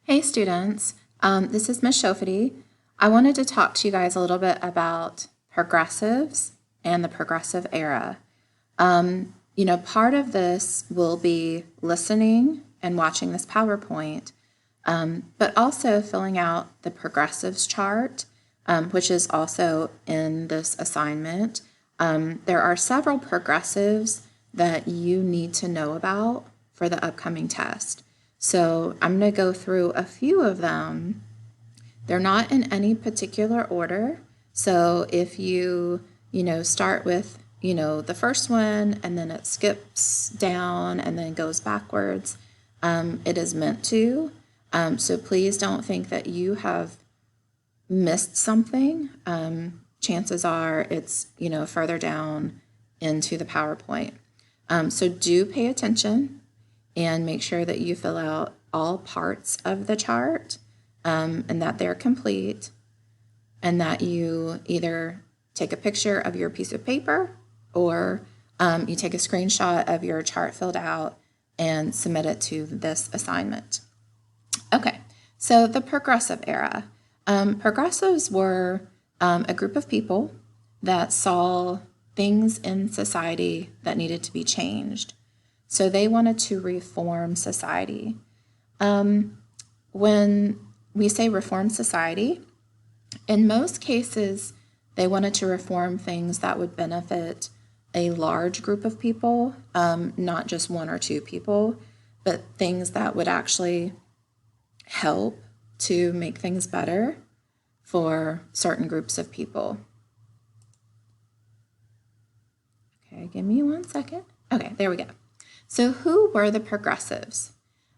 Hey students, this is Ms. Shofity. I wanted to talk to you guys a little bit about progressives and the progressive era. Part of this will be listening and watching this PowerPoint, but also filling out the progressives chart, which is also in this assignment. There are several progressives that you need to know about for the upcoming test. So I'm going to go through a few of them. They're not in any particular order. So if you start with, the first one and then it skips down and then goes backwards, it is meant to. So please don't think that you have missed something. Chances are it's, further down into the PowerPoint. So do pay attention and make sure that you fill out all parts of the chart and that they're complete, and that you either take a picture of your piece of paper or you take a screenshot of your chart filled out and submit it to this assignment. Okay, so the progressive era. Progressives were a group of people that saw things in society that needed to be changed. So they wanted to reform society. When we say reform society, in most cases, they wanted to reform things that would benefit a large group of people, not just one or two people, but things that would actually help to make things better for certain groups of people. Okay, give me 1 second. Okay, there we go. So who were the progressives?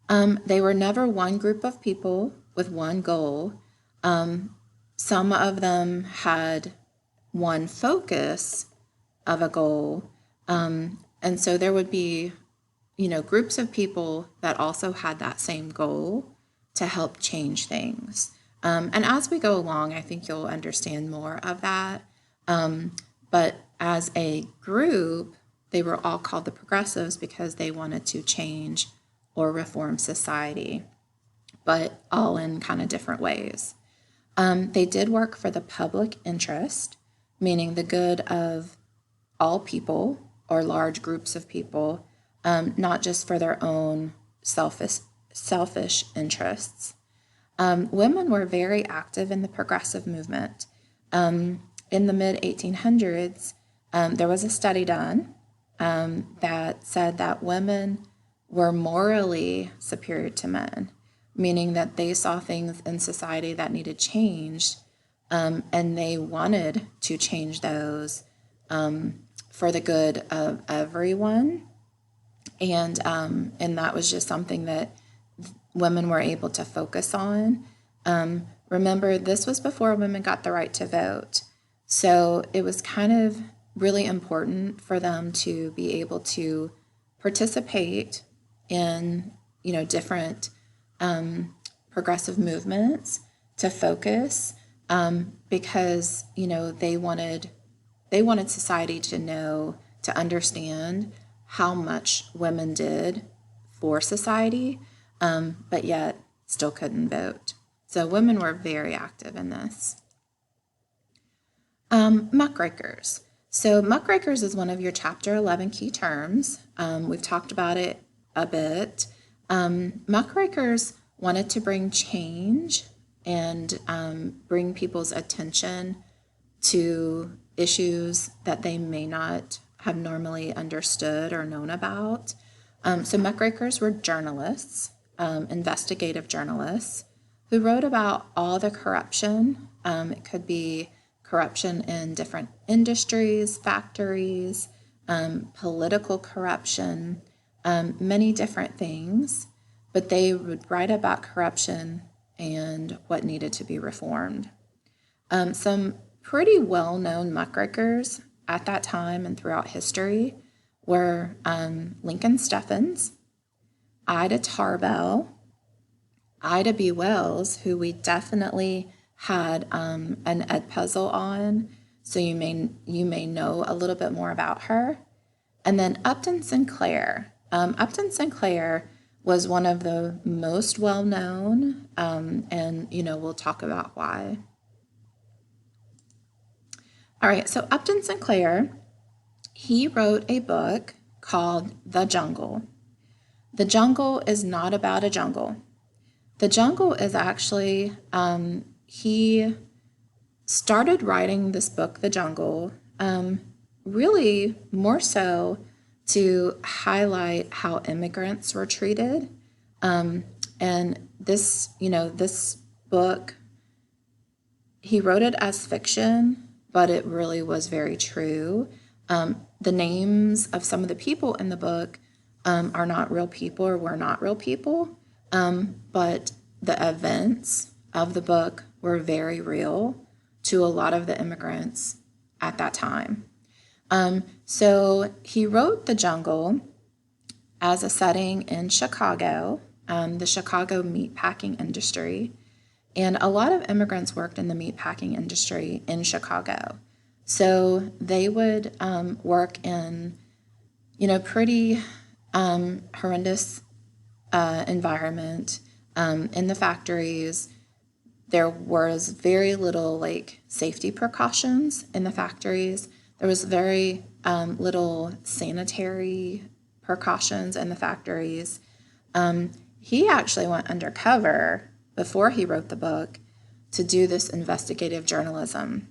They were never one group of people with one goal. Some of them had one focus of a goal. And so there would be, groups of people that also had that same goal to help change things. And as we go along, I think you'll understand more of that. But as a group, they were all called the progressives because they wanted to change or reform society, but all in kind of different ways. They did work for the public interest, meaning the good of all people or large groups of people, not just for their own selfish interests. Women were very active in the progressive movement. In the mid-1800s, there was a study done that said that women were morally superior to men, meaning that they saw things in society that needed changed, and they wanted to change those for the good of everyone. And that was just something that women were able to focus on. Remember, this was before women got the right to vote. So it was kind of really important for them to be able to participate in, different progressive movements, to focus, because, they wanted society to know, to understand how much women did for society, but yet still couldn't vote. So women were very active in this. Muckrakers. So muckrakers is one of your Chapter 11 key terms. We've talked about it a bit. Muckrakers wanted to bring change and bring people's attention to issues that they may not have normally understood or known about. So muckrakers were journalists, investigative journalists, who wrote about all the corruption. It could be corruption in different industries, factories, political corruption, many different things, but they would write about corruption and what needed to be reformed. Some pretty well-known muckrakers at that time and throughout history were Lincoln Steffens, Ida Tarbell, Ida B. Wells, who we definitely had an ed puzzle on, so you may know a little bit more about her. And then Upton Sinclair. Upton Sinclair was one of the most well-known, and, we'll talk about why. All right, so Upton Sinclair, he wrote a book called The Jungle. The Jungle is not about a jungle. The Jungle is actually, he started writing this book, The Jungle, really more so to highlight how immigrants were treated. And this book, he wrote it as fiction, but it really was very true. The names of some of the people in the book are not real people or were not real people, but the events of the book were very real to a lot of the immigrants at that time. So he wrote The Jungle as a setting in Chicago, the Chicago meatpacking industry. And a lot of immigrants worked in the meatpacking industry in Chicago. So they would work in, pretty horrendous environment in the factories. There was very little safety precautions in the factories. There was very little sanitary precautions in the factories. He actually went undercover before he wrote the book to do this investigative journalism.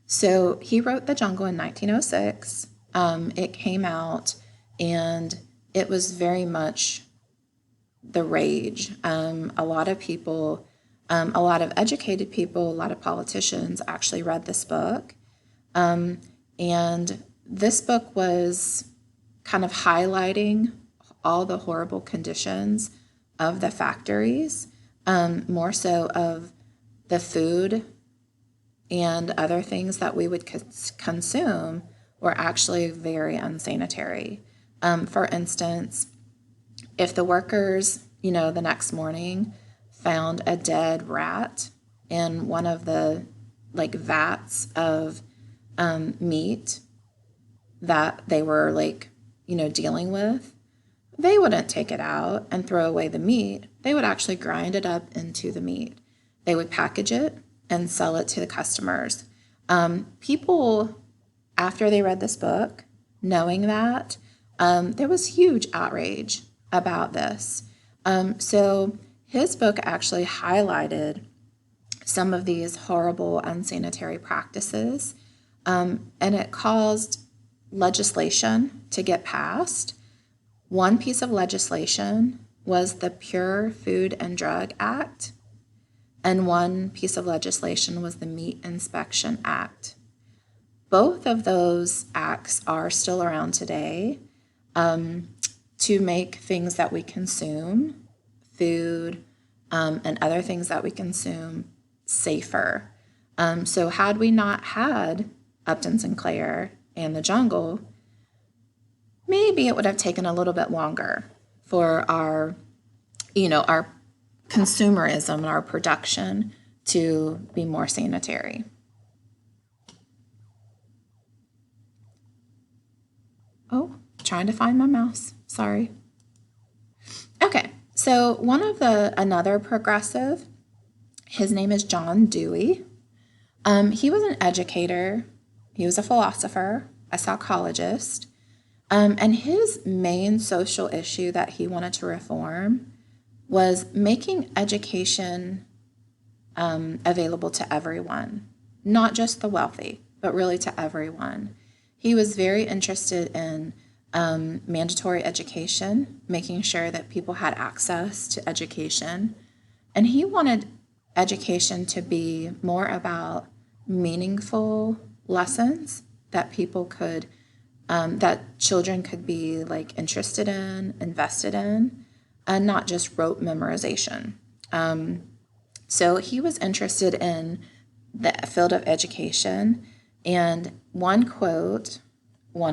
So he wrote The Jungle in 1906. It came out, and it was very much the rage. A lot of people, a lot of educated people, a lot of politicians actually read this book. And this book was kind of highlighting all the horrible conditions of the factories, more so of the food and other things that we would consume were actually very unsanitary. For instance, if the workers, the next morning found a dead rat in one of the vats of meat that they were dealing with, they wouldn't take it out and throw away the meat. They would actually grind it up into the meat. They would package it and sell it to the customers. People, after they read this book, knowing that, there was huge outrage about this. So his book actually highlighted some of these horrible, unsanitary practices, and it caused legislation to get passed. One piece of legislation was the Pure Food and Drug Act, and one piece of legislation was the Meat Inspection Act. Both of those acts are still around today to make things that we consume, food, and other things that we consume, safer. So had we not had Upton Sinclair and The Jungle, maybe it would have taken a little bit longer for our consumerism and our production to be more sanitary. Oh, trying to find my mouse. Sorry. Okay, so another progressive, his name is John Dewey. He was an educator. He was a philosopher, a psychologist. And his main social issue that he wanted to reform was making education available to everyone, not just the wealthy, but really to everyone. He was very interested in mandatory education, making sure that people had access to education. And he wanted education to be more about meaningful lessons that people could that children could be interested in, invested in, and not just rote memorization. So he was interested in the field of education, and one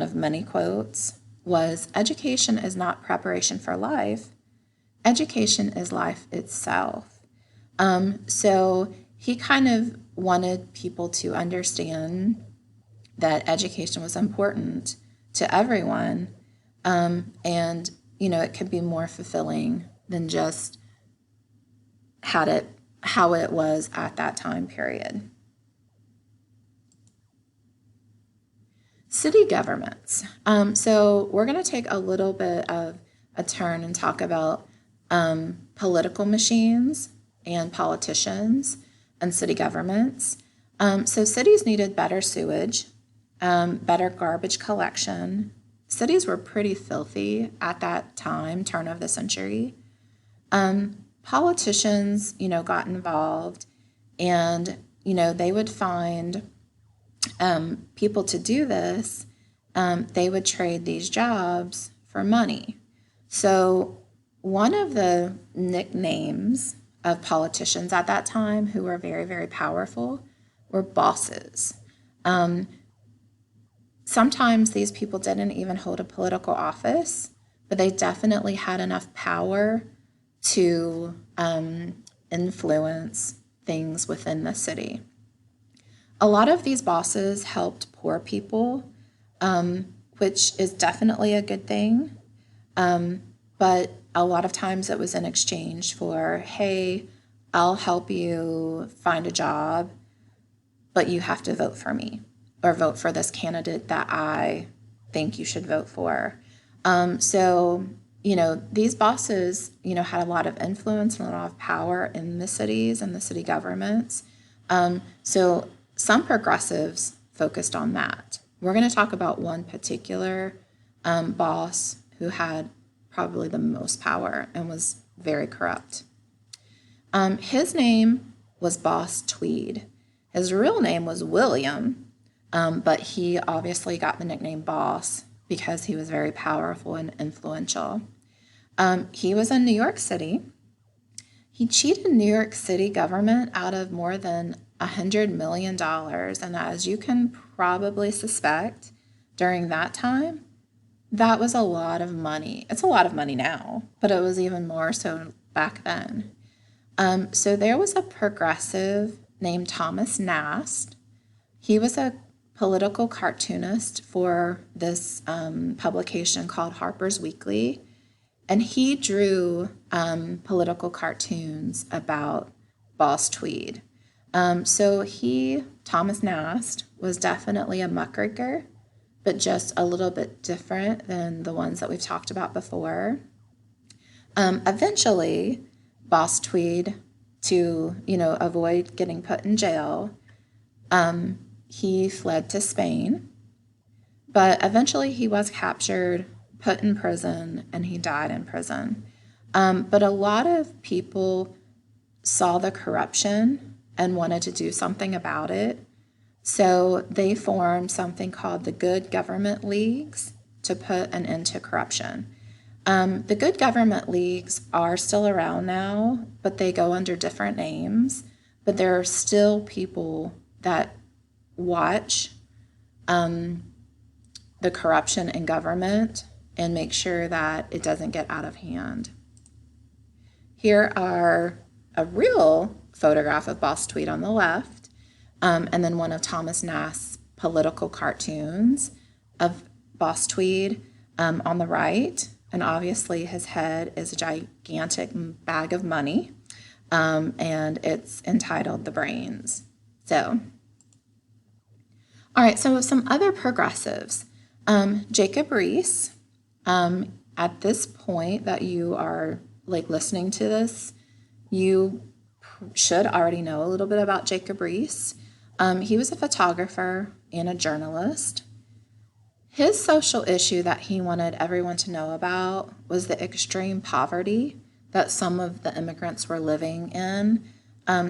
of many quotes, was, "Education is not preparation for life. Education is life itself." So he kind of wanted people to understand that education was important to everyone, and it could be more fulfilling than just how it was at that time period. City governments. So we're going to take a little bit of a turn and talk about political machines and politicians and city governments. So cities needed better sewage, better garbage collection. Cities were pretty filthy at that time, turn of the century. Politicians, got involved, and, they would find people to do this. They would trade these jobs for money. So one of the nicknames of politicians at that time who were very, very powerful were bosses. Sometimes these people didn't even hold a political office, but they definitely had enough power to influence things within the city. A lot of these bosses helped poor people, which is definitely a good thing. But a lot of times it was in exchange for, hey, I'll help you find a job, but you have to vote for me or vote for this candidate that I think you should vote for. So, these bosses, had a lot of influence and a lot of power in the cities and the city governments. So some progressives focused on that. We're going to talk about one particular boss who had probably the most power and was very corrupt. His name was Boss Tweed. His real name was William, but he obviously got the nickname Boss because he was very powerful and influential. He was in New York City. He cheated New York City government out of more than $100 million. And as you can probably suspect, during that time, that was a lot of money. It's a lot of money now, but it was even more so back then. So there was a progressive named Thomas Nast. He was a political cartoonist for this publication called Harper's Weekly, and he drew political cartoons about Boss Tweed. So Thomas Nast, was definitely a muckraker, but just a little bit different than the ones that we've talked about before. Eventually, Boss Tweed, to avoid getting put in jail, he fled to Spain, but eventually he was captured, put in prison, and he died in prison. But a lot of people saw the corruption and wanted to do something about it. So they formed something called the Good Government Leagues to put an end to corruption. The Good Government Leagues are still around now, but they go under different names. But there are still people that watch the corruption in government and make sure that it doesn't get out of hand. Here are a real photograph of Boss Tweed on the left, and then one of Thomas Nast's political cartoons of Boss Tweed on the right. And obviously his head is a gigantic bag of money, and it's entitled The Brains. So, all right, so some other progressives. Jacob Riis, at this point that you are listening to this, you should already know a little bit about Jacob Riis. He was a photographer and a journalist. His social issue that he wanted everyone to know about was the extreme poverty that some of the immigrants were living in.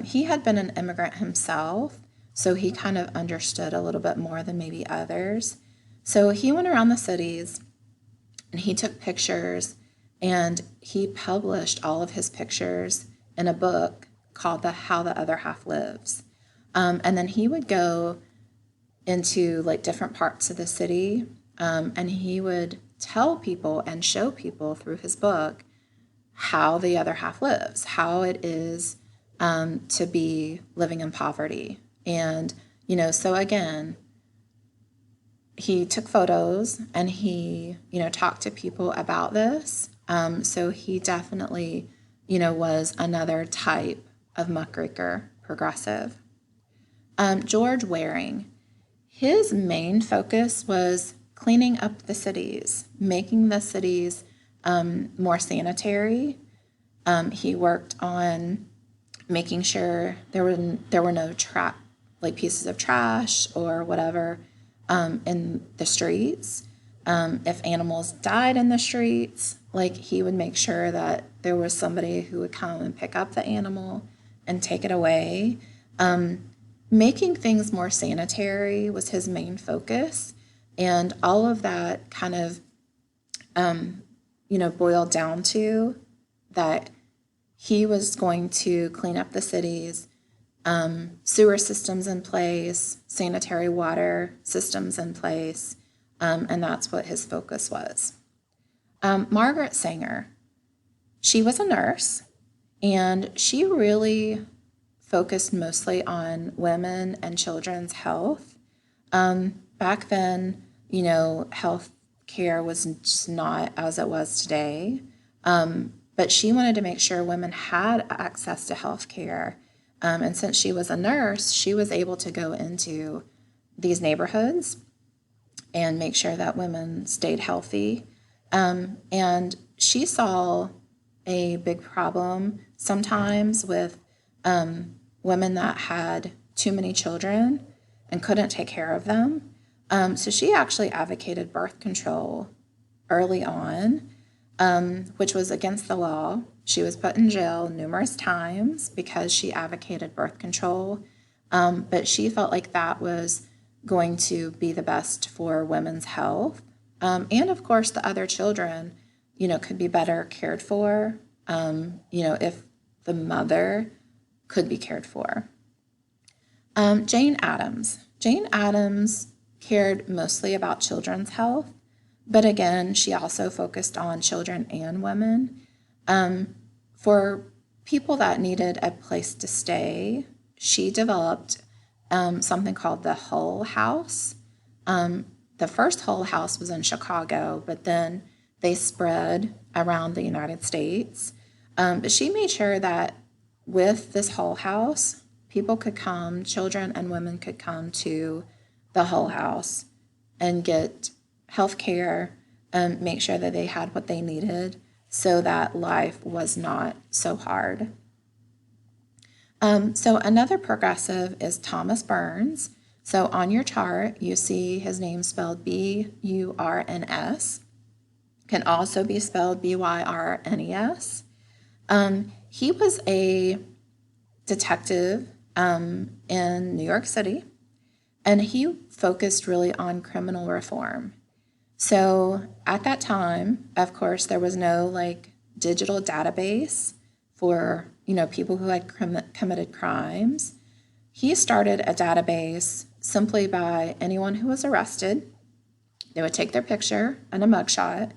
He had been an immigrant himself, so he kind of understood a little bit more than maybe others. So he went around the cities and he took pictures, and he published all of his pictures in a book called How the Other Half Lives. And then he would go into different parts of the city, and he would tell people and show people through his book how the other half lives, how it is to be living in poverty. And, so again, he took photos and he, talked to people about this, So he definitely, was another type of muckraker progressive. George Waring, his main focus was cleaning up the cities, making the cities more sanitary. He worked on making sure there were no pieces of trash or whatever in the streets. If animals died in the streets, he would make sure that there was somebody who would come and pick up the animal and take it away. Making things more sanitary was his main focus, and all of that kind of, boiled down to that he was going to clean up the cities, sewer systems in place, sanitary water systems in place, and that's what his focus was. Margaret Sanger, she was a nurse, and she really focused mostly on women and children's health. Back then, health care was just not as it was today. But she wanted to make sure women had access to health care. And since she was a nurse, she was able to go into these neighborhoods and make sure that women stayed healthy. And she saw a big problem sometimes with women that had too many children and couldn't take care of them. So she actually advocated birth control early on, which was against the law. She was put in jail numerous times because she advocated birth control, but she felt like that was going to be the best for women's health. And of course, the other children, could be better cared for, if the mother could be cared for. Jane Addams. Jane Addams cared mostly about children's health, but again, she also focused on children and women. For people that needed a place to stay, she developed something called the Hull House. The first Hull House was in Chicago, but then they spread around the United States. But she made sure that with this Hull House, people could come, children and women could come to the Hull House and get health care and make sure that they had what they needed so that life was not so hard. So another progressive is Thomas Burns. So on your chart, you see his name spelled B-U-R-N-S. Can also be spelled B-Y-R-N-E-S. He was a detective in New York City, and he focused really on criminal reform. So at that time, of course, there was no digital database for people who had committed crimes. He started a database simply by anyone who was arrested. They would take their picture and a mugshot,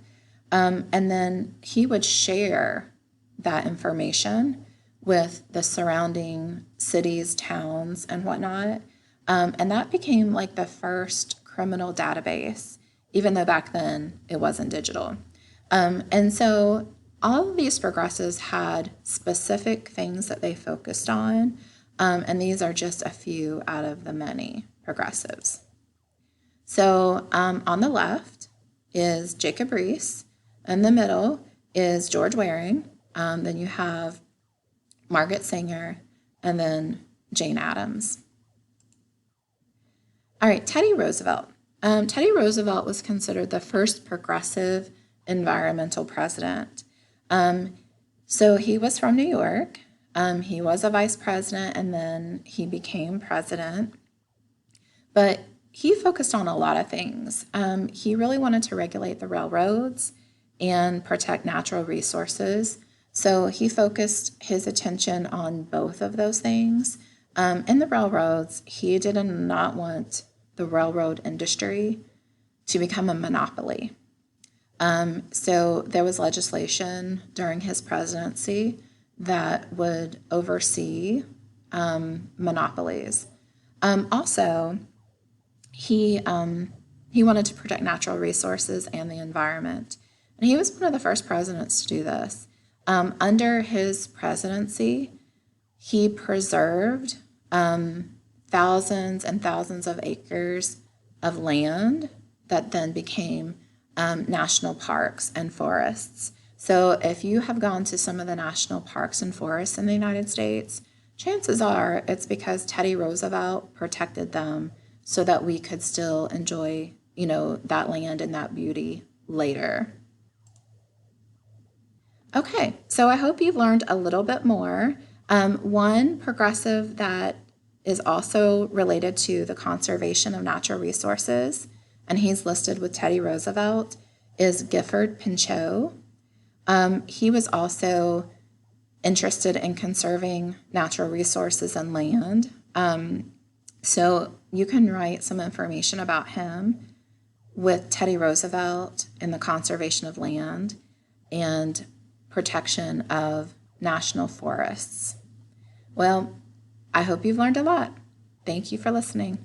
and then he would share that information with the surrounding cities, towns, and whatnot. And that became the first criminal database, even though back then it wasn't digital. And so all of these progressives had specific things that they focused on, and these are just a few out of the many progressives. So on the left is Jacob Riis. In the middle is George Waring. Then you have Margaret Sanger, and then Jane Addams. All right, Teddy Roosevelt. Teddy Roosevelt was considered the first progressive environmental president. So he was from New York. He was a vice president, and then he became president. But he focused on a lot of things. He really wanted to regulate the railroads and protect natural resources. So he focused his attention on both of those things. In the railroads, he did not want the railroad industry to become a monopoly. So there was legislation during his presidency that would oversee monopolies. Also, he wanted to protect natural resources and the environment. And he was one of the first presidents to do this. Under his presidency, he preserved thousands and thousands of acres of land that then became national parks and forests. So if you have gone to some of the national parks and forests in the United States, chances are it's because Teddy Roosevelt protected them so that we could still enjoy, that land and that beauty later. Okay, so I hope you've learned a little bit more. One progressive that is also related to the conservation of natural resources, and he's listed with Teddy Roosevelt, is Gifford Pinchot. He was also interested in conserving natural resources and land. So you can write some information about him with Teddy Roosevelt and the conservation of land and protection of national forests. Well, I hope you've learned a lot. Thank you for listening.